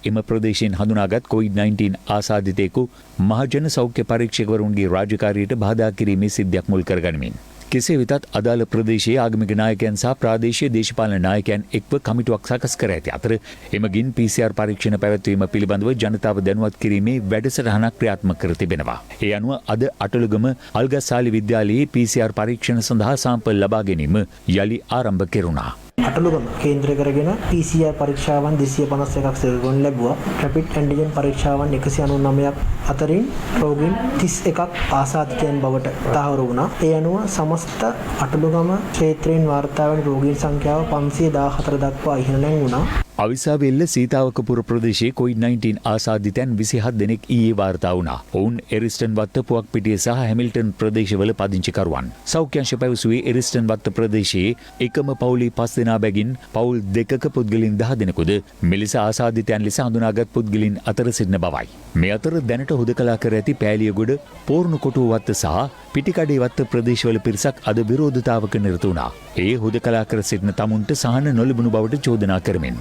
එම ප්‍රදේශයෙන් හඳුනාගත් COVID-19 ආසාදිතයෙකු මහජන සෞඛ්‍ය පරීක්ෂකවරුන්ගේ රාජකාරියට බාධා කිරීමේ සිද්ධියක් මුල් කරගනිමින් කෙසේ වෙතත් අදාළ ප්‍රදේශයේ ආගමික නායකයන් සහ ප්‍රාදේශීය දේශපාලන නායකයන් එක්ව කමිටුවක් සකස් කර ඇති අතර එමගින් PCR පරීක්ෂණ පැවැත්වීම පිළිබඳව ජනතාව දැනුවත් කිරීමේ වැඩසටහනක් ක්‍රියාත්මක කර තිබෙනවා. ඒ අනුව අද අටලුගම අල්ගස්සාලි විද්‍යාලයේ PCR පරීක්ෂණ සඳහා සාම්පල් ලබා ගැනීම යලි ආරම්භ කෙරුණා. අටලුගම කේන්ද්‍ර කරගෙන PCR පරීක්ෂාවන් 251ක් සිදුවනු ලැබුවා. රැපිඩ් ඇන්ටිජන් පරීක්ෂාවන් 199ක් අතරින් රෝගීන් 31ක් ආසාදිතයන් බවට තහවුරු වුණා. ඒ අනුව සමස්ත අටලුගම ක්ෂේත්‍රයෙන් වාර්තා වන රෝගීන් සංඛ්‍යාව 514 දක්වා ඉහළ නැංගුණා. අවිසාවෙල්ල සීතාවකපුර ප්‍රදේශයේ COVID-19 ආසාදිතයන් 27 දෙනෙක් ඊයේ වාර්තා වුණා. ඔවුන් එරිස්ටන් වත්ත පුවක්පිටිය සහ හැමිල්ටන් ප්‍රදේශවල පදිංචිකරුවන්. සෞඛ්‍ය අංශ පැවසුවේ එරිස්ටන් වත්ත ප්‍රදේශයේ එකම පවුලේ 5 දෙනා බැගින් පවුල් දෙකක පුද්ගලයන් 10 දෙනෙකුද මෙලෙස ආසාදිතයන් ලෙස හඳුනාගත් පුද්ගලයන් අතර සිටින බවයි. මේ අතර දැනට හුදකලා කර ඇති පෑලියගොඩ, පෝර්ණකොටුව වත්ත සහ පිටිකඩේ වත්ත ප්‍රදේශවල පිරිසක් අද විරෝධතාවක නිරත වුණා. ඒ හුදකලා කර සිටින තමුන්ට සහන නොලැබුණු බවට චෝදනා කරමින්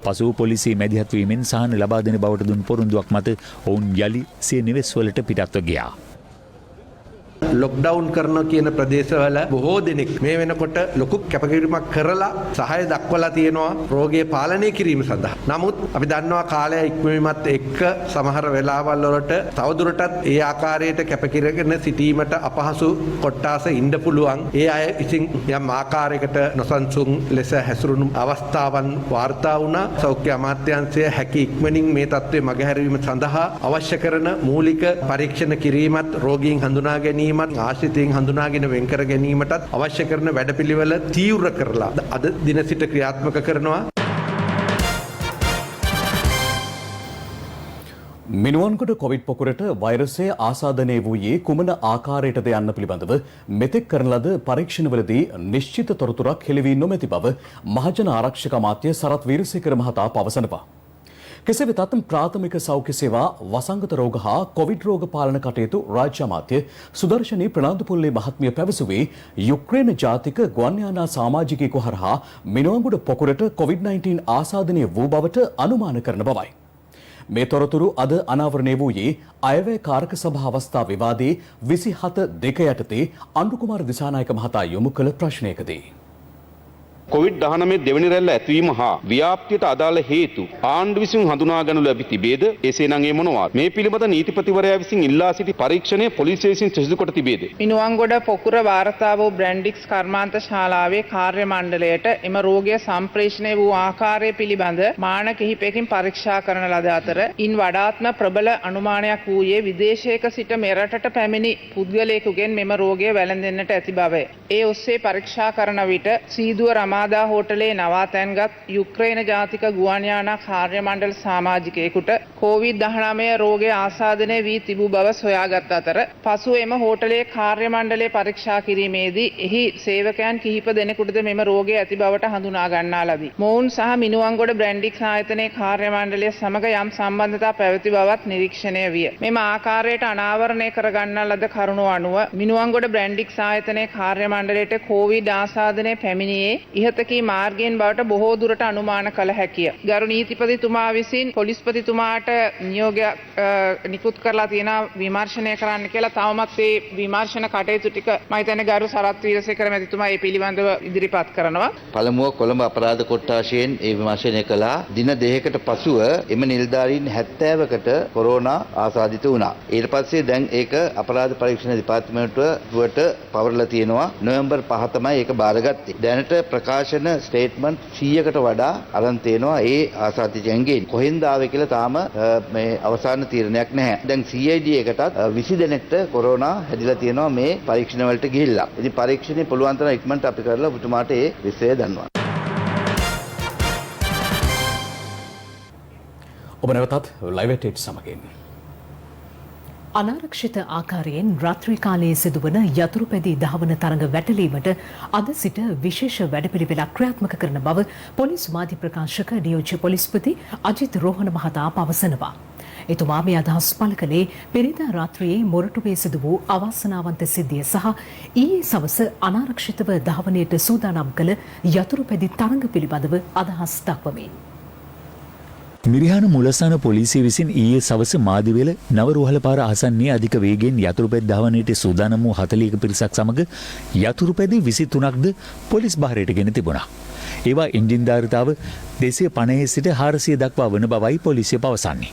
පසුව පොලිසිය මැදිහත් වීමෙන් සහන ලබා දෙන බවට දුන් පොරොන්දුවක් මත ඔවුන් යලි සිය නිවෙස්වලට පිටත්ව ගියා. ලොක්ඩවුන් කරන කියන ප්‍රදේශවල බොහෝ දෙනෙක් මේ වෙනකොට ලොකු කැපකිරීමක් කරලා සහාය දක්වලා තියෙනවා රෝගය පාලනය කිරීම සඳහා. නමුත් අපි දන්නවා කාලය ඉක්මවීමත් එක්ක සමහර වෙලාවල් වලට තවදුරටත් ඒ ආකාරයට කැපකිරගෙන සිටීමට අපහසු කොට්ටාස ඉන්න පුළුවන්. ඒ අය ඉතින් යම් ආකාරයකට නොසන්සුන් ලෙස හැසිරුණු අවස්ථාවන් වාර්තා වුණා. සෞඛ්‍ය අමාත්‍යාංශය හැකි ඉක්මනින් මේ තත්ත්වය මගහැරීම සඳහා අවශ්‍ය කරන මූලික පරීක්ෂණ කිරීමත් රෝගීන් හඳුනා ගැනීම ආශ්‍රිතයෙන් හඳුනාගෙන වෙන් කර ගැනීමටත් අවශ්‍ය කරන වැඩපිළිවෙල තීව්‍ර කරලා අද දින සිට ක්‍රියාත්මක කරනවා. මිනුවන්ගොඩ කොවිඩ් පොකුරට වෛරසය ආසාදනය වූයේ කුමන ආකාරයටද යන්න පිළිබඳව මෙතෙක් කරන ලද පරීක්ෂණවලදී නිශ්චිත තොරතුරක් හෙළි වී නොමැති බව මහජන ආරක්ෂක අමාත්‍ය සරත් වීරසේකර මහතා පවසනවා. කෙසේ වෙතත් ප්‍රාථමික සෞඛ්‍ය සේවා වසංගත රෝග හා කොවිඩ් රෝග පාලන කටයුතු රාජ්‍ය අමාත්‍ය සුදර්ශනී ප්‍රනාන්දුපුල්ලේ මහත්මිය පැවසුවේ යුක්‍රේන ජාතික ගුවන් යානා සමාජිකයෙකු හරහා මිනුවන්ගොඩ පොකුරට COVID-19 ආසාදනය වූ බවට අනුමාන කරන බවයි. මේ තොරතුරු අද අනාවරණය වූයේ අයවැය කාරක සභා අවස්ථා විවාදයේ 27 යටතේ අනුකුමාර දිසානායක මහතා යොමු කළ ප්‍රශ්නයකදී COVID-19 දෙවැනි රැල්ල ඇතිවීම හා ව්‍යාප්තියට අදාළ හේතු ආණ්ඩුව විසින් හඳුනා ගනු ලැබී තිබේද? එසේනම් ඒ මොනවාද? මේ පිළිබඳ නීතිපතිවරයා විසින් ඉල්ලා සිටි පරීක්ෂණය පොලිසිය විසින් සිදු කොට තිබේද? මිනුවන්ගොඩ පොකුර වාර්තා වූ බ්‍රැන්ඩික්ස් කර්මාන්ත ශාලාවේ කාර්ය මණ්ඩලයට එම රෝගය සම්ප්‍රේෂණය වූ ආකාරය පිළිබඳ මාන කිහිපයකින් පරීක්ෂා කරන ලද අතර ඉන් වඩාත්ම ප්‍රබල අනුමානයක් වූයේ විදේශයක සිට මෙරටට පැමිණි පුද්ගලයෙකුගෙන් මෙම රෝගය වැළඳෙන්නට ඇති බවය. ඒ ඔස්සේ පරීක්ෂා කරන විට සීදුව රමාදා හෝටලේ නවාතැන්ගත් යුක්‍රේන ජාතික ගුවන් යානා කාර්ය මණ්ඩල සමාජිකයෙකුට COVID-19 රෝගය ආසාදනය වී තිබූ බව සොයාගත් අතර පසුව එම හෝටලයේ කාර්ය මණ්ඩලය පරීක්ෂා කිරීමේදී එහි සේවකයන් කිහිප දෙනෙකුටද මෙම රෝගය ඇති බවට හඳුනා ගන්නා ලදී. මොවුන් සහ මිනුවන්ගොඩ බ්‍රැන්ඩික්ස් ආයතනයේ කාර්ය මණ්ඩලය සමග යම් සම්බන්ධතා පැවති බවත් නිරීක්ෂණය විය. මෙම ආකාරයට අනාවරණය කර ගන්නා ලද කරුණු අනුව මිනුවන්ගොඩ බ්‍රැන්ඩික්ස් ආයතනයේ කාර්ය මණ්ඩලයට COVID ආසාදනය පැමිණියේ ඉහතකී මාර්ගයෙන් බවට බොහෝ දුරට අනුමාන කළ හැකිය. ගරු නීතිපතිතුමා විසින් පොලිස්පතිතුමාට නියෝගයක් නිකුත් කරලා තියෙන විමර්ශනය කරන්න කියලා තවමත් මේ විමර්ශන කටයුතු ටික මම හිතන්නේ ගරු සරත් වීරසේකර මැතිතුමා මේ පිළිබඳව ඉදිරිපත් කරනවා. පළමුව කොළඹ අපරාධ කොට්ටාශයෙන් ඒ විමර්ශනය කළා. දින 2කට පසුව එම නිලධාරීන් 70කට කොරෝනා ආසාදිත වුණා. ඊට පස්සේ දැන් ඒක අපරාධ පරීක්ෂණ දෙපාර්තමේන්තුවට පවරලා තියෙනවා. නොවැම්බර් 5 තමයි ඒක බාරගත්තේ. දැනට ප්‍රකාශන ස්ටේට්මන්ට් 100කට වඩා අරන් තියෙනවා ඒ ආසාදිතයන්ගෙන්. කොහෙන්ද ආවේ කියලා තාම මේ අවසාන තීරණයක් නැහැ. දැන් CID එකටත් 20 දෙනෙක්ට කොරෝනා හැදිලා තියෙනවා මේ පරීක්ෂණ වලට ගිහිල්ලා. ඉතින් පරීක්ෂණේ පුළුවන් තරම් ඉක්මනට අපි කරලා ඔබතුමාට ඒ විශ්වය දන්වනවා. ඔබ නැවතත් ලයිව් එට් සමගින් අනාරක්ෂිත ආකාරයෙන් රාත්‍රී කාලයේ සිදුවන යතුරුපැදි දහවන තරඟ වැටලීමට අද සිට විශේෂ වැඩපිළිවෙලක් ක්‍රියාත්මක කරන බව පොලිස් මාධ්‍ය ප්‍රකාශක නියෝජ්‍ය පොලිස්පති අජිත් රෝහණ මහතා පවසනවා. එතුමා මේ අදහස් පළ කළේ පෙරේදා රාත්‍රියේ මොරටුවේ සිදු වූ අවාසනාවන්ත සිද්ධිය සහ ඊයේ සවස අනාරක්ෂිතව දහවනයට සූදානම් කළ යතුරුපැදි තරඟ පිළිබඳව අදහස් දක්වමින්. මිරිහාන මුලස්ථාන පොලිසිය විසින් ඊයේ සවස මාදිවෙල නව රුහලපාර ආසන්නයේ අධික වේගයෙන් යතුරුපැදි ධාවනයට සූදානම් වූ 40ක පිරිසක් සමග යතුරුපැදි 23ක්ද පොලිස් භාරයට ගෙන තිබුණා. ඒවා එන්ජින් ධාරිතාව 250 සිට 400 දක්වා වන බවයි පොලිසිය පවසන්නේ.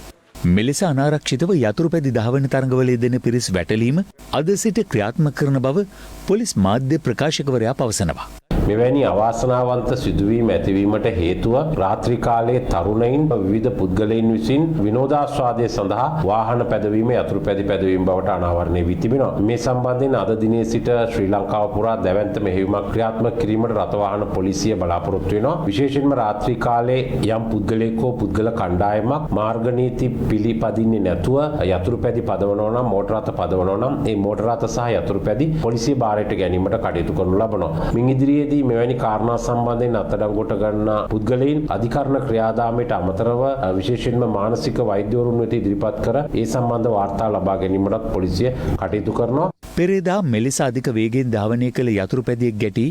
මෙලෙස අනාරක්ෂිතව යතුරුපැදි ධාවන තරඟවල යෙදෙන පිරිස් වැටලීම අද සිට ක්‍රියාත්මක කරන බව පොලිස් මාධ්‍ය ප්‍රකාශකවරයා පවසනවා. මෙවැනි අවාසනාවන්ත සිදුවීම් ඇතිවීමට හේතුව රාත්‍රී කාලයේ තරුණයින් විවිධ පුද්ගලයන් විසින් විනෝදාස්වාදය සඳහා වාහන පැදවීම යතුරුපැදි පැදවීම බවට අනාවරණය වී තිබෙනවා. මේ සම්බන්ධයෙන් අද දිනේ සිට ශ්‍රී ලංකාව පුරා දැවැන්ත මෙහෙයුමක් ක්‍රියාත්මක කිරීමට රථවාහන පොලිසිය බලාපොරොත්තු වෙනවා. විශේෂයෙන්ම රාත්‍රී කාලයේ යම් පුද්ගලයෙක් හෝ පුද්ගල කණ්ඩායමක් මාර්ග නීති පිළිපදින්නේ නැතුව යතුරුපැදි පදවනවා නම් මෝටර රථ පදවනවා නම් ඒ මෝටර රථ සහ යතුරුපැදි පොලිසිය භාරයට ගැනීමට කටයුතු කරනු ලබනවා. මින් ඉදිරියේදී මෙවැනි කාරණා සම්බන්ධයෙන් අත්අඩංගුවට ගන්න පුද්ගලයන් අධිකරණ ක්‍රියාදාමයට අමතරව විශේෂයෙන්ම මානසික වෛද්‍යවරුන් වෙත ඉදිරිපත් කර ඒ සම්බන්ධ වාර්තා ලබා ගැනීමටත් පොලිසිය කටයුතු කරනවා. පෙරේදා මෙලෙස අධික වේගයෙන් ධාවනය කළ යතුරුපැදියෙක් ගැටි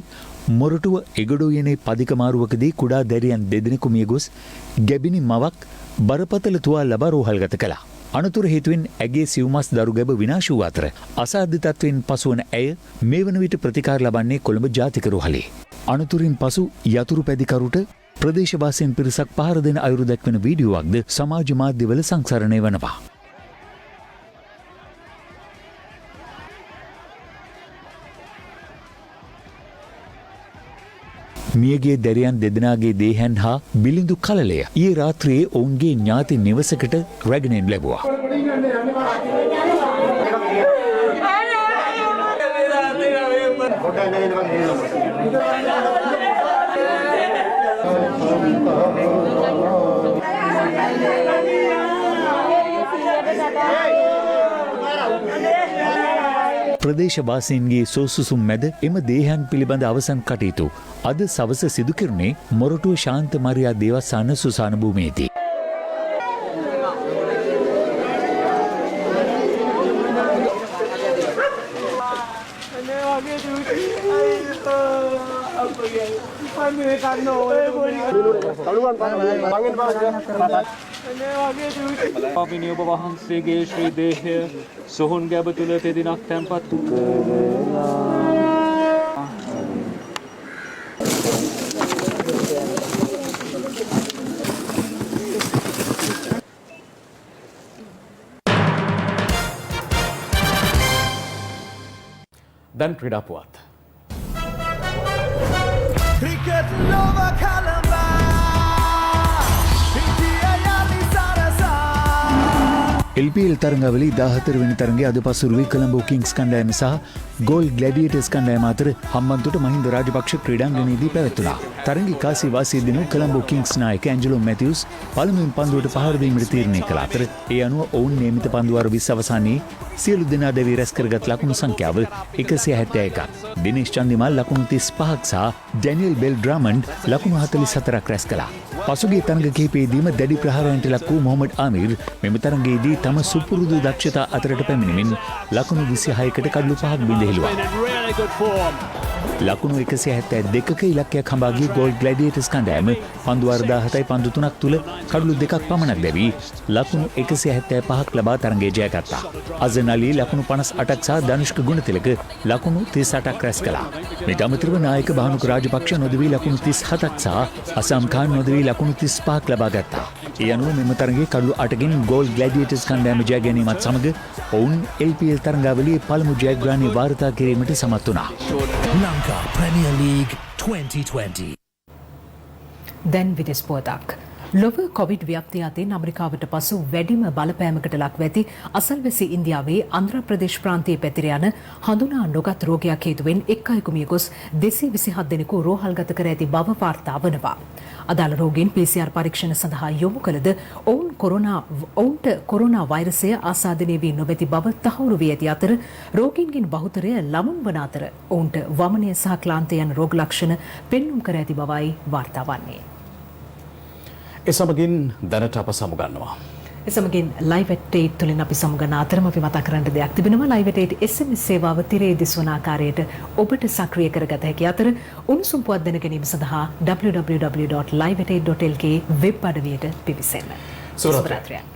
මොරටුව එගොඩුයනේ පදික මාරුවකදී කුඩා දැරියන් දෙදෙනෙකු මිය ගොස් ගැබිනි මවක් බරපතල තුවාල ලබා රෝහල්ගත කළා. අනතුර හේතුවෙන් ඇගේ සිව්මස් දරු ගැබ විනාශ වූ අතර අසාධ්‍ය තත්ත්වයෙන් පසුවන ඇය මේ වන විට ප්‍රතිකාර ලබන්නේ කොළඹ ජාතික රෝහලේ. අනතුරින් පසු යතුරුපැදිකරුට ප්‍රදේශවාසීන් පිරිසක් පහර දෙන අයුරු දැක්වෙන වීඩියෝවක්ද සමාජ මාධ්‍යවල සංසරණය වනවා. මියගේ දැරියන් දෙදෙනාගේ දේහැන් හා බිලිඳු කලලය ඊයේ රාත්‍රියේ ඔවුන්ගේ ඥාති නිවසකට රැගෙනෙන් ලැබුවා. ප්‍රදේශවාසීන්ගේ සෝසුසුම් මැද එම දේහයන් පිළිබඳ අවසන් කටයුතු අද සවස සිදු කෙරුණේ මොරටුව ශාන්ත මරියා දේවස්ථාන සුසාන භූමියේදී. ස්වාමීනි ඔබ වහන්සේගේ ශ්‍රී දේහය සොහොන් ගැබ තුල තෙදිනක් තැන්පත් දැන් ක්‍රීඩා පුවත්. ක්‍රිකට් ලොව කලඹා LPL තරඟවලි 14 වෙනි තරඟයේ අද පසුරුවේ කොළඹ කිංග්ස් කණ්ඩායම සහ ගෝල් ග්ලැඩියේටර්ස් කණ්ඩායම අතර හම්බන්තොට මහින්ද රාජපක්ෂ ක්‍රීඩාංගණයේදී පැවැත්වුණා. තරඟයේ කාසී වාසී දිනු කොළඹ කිංග්ස් නායක ඇන්ජලෝ මැතිව්ස් පළමුවෙන් පන්දුවට පහර දීමට තීරණය කළ අතර ඒ අනුව ඔවුන් නියමිත පන්දු වාර 20 අවසානයේ සියලු දෙනා දැවී රැස් කරගත් ලකුණු සංඛ්‍යාව 171ක්. දිනේෂ් චන්දිමාල් ලකුණු 35ක් සහ ඩැනියල් බෙල් ඩ්‍රමන්ඩ් ලකුණු 44ක් රැස් කළා. පසුගිය තරඟ කිහිපයේදීම දැඩි ප්‍රහාරයන්ට ලක් වූ මොහමඩ් ආමීර් මෙම තරඟයේදී තම සුපුරුදු දක්ෂතා අතරට පැමිණෙමින් ලකුණු 26කට කඩලු 5ක් බිඳ හෙළුවා. ලකුණු 172ක ඉලක්කයක් හඹා ගිය ගෝල් ග්ලැඩියේටර්ස් කණ්ඩායම පන්දු වාර 17යි පන්දු 3ක් තුල කඩලු 2ක් පමණක් දැවි ලකුණු 175ක් ලබා තරඟය ජයගත්තා. අසන් අලි ලකුණු 58ක් සහ ධනුෂ්ක ගුණතිලක ලකුණු 38ක් රැස් කළා. මේට අමතරව නායක භානුක රාජපක්ෂ නොදවි ලකුණු 37ක් සහ අසම් ખાન නොදවි ලකුණු 35ක් ලබා ගත්තා. ඒ අනුව මෙම තරඟයේ කඩලු 8කින් ගෝල් ග්ලැඩියේටර්ස් කණ්ඩායම ජය ගැනීමත් සමග ඔවුන් LPL තරඟාවලියේ පළමු ජයග්‍රහණය වාර්තා කිරීමට සමත් වුණා. ලංකා ප්‍රීමියර් ලීග් 2020 දැන් විදෙස් පුවතක්. ලොව කොවිඩ් ව්‍යාප්තිය අතින් ඇමරිකාවට පසු වැඩිම බලපෑමකට ලක්ව ඇති අසල්වැසි ඉන්දියාවේ ආන්ධ්‍ර ප්‍රදේශ ප්‍රාන්තයේ පැතිර යන හඳුනා නොගත් රෝගයක් හේතුවෙන් එක් අයෙකු මිය ගොස් 227 දෙනෙකු රෝහල්ගත කර ඇති බව වාර්තා වනවා. අදාළ රෝගීන් PCR පරීක්ෂණ සඳහා යොමු කළද ඔවුන්ට කොරෝනා වෛරසය ආසාදනය වී නොමැති බව තහවුරු වී ඇති අතර රෝගීන්ගෙන් බහුතරය ළමුන් වන අතර ඔවුන්ට වමනය සහ ක්ලාන්තය යන රෝග ලක්ෂණ පෙන්නුම් කර ඇති බවයි වාර්තා වන්නේ. ඒ සමගින් දැනට අප සමුගන්නවා. එසමගින් ලයිව් ඇට් 8 තුලින් අපි සමුගන අතරම අපි මතක් කරන්න දෙයක් තිබෙනවා. ලයිව් ඇට් 8 SMS සේවාව තිරේ දිස්වන ආකාරයට ඔබට සක්‍රිය කරගත හැකි අතර උණුසුම් පුවත් දැන ගැනීම සඳහා www.live8.lk වෙබ් අඩවියට පිවිසෙන්න. සුබ රාත්‍රියක්.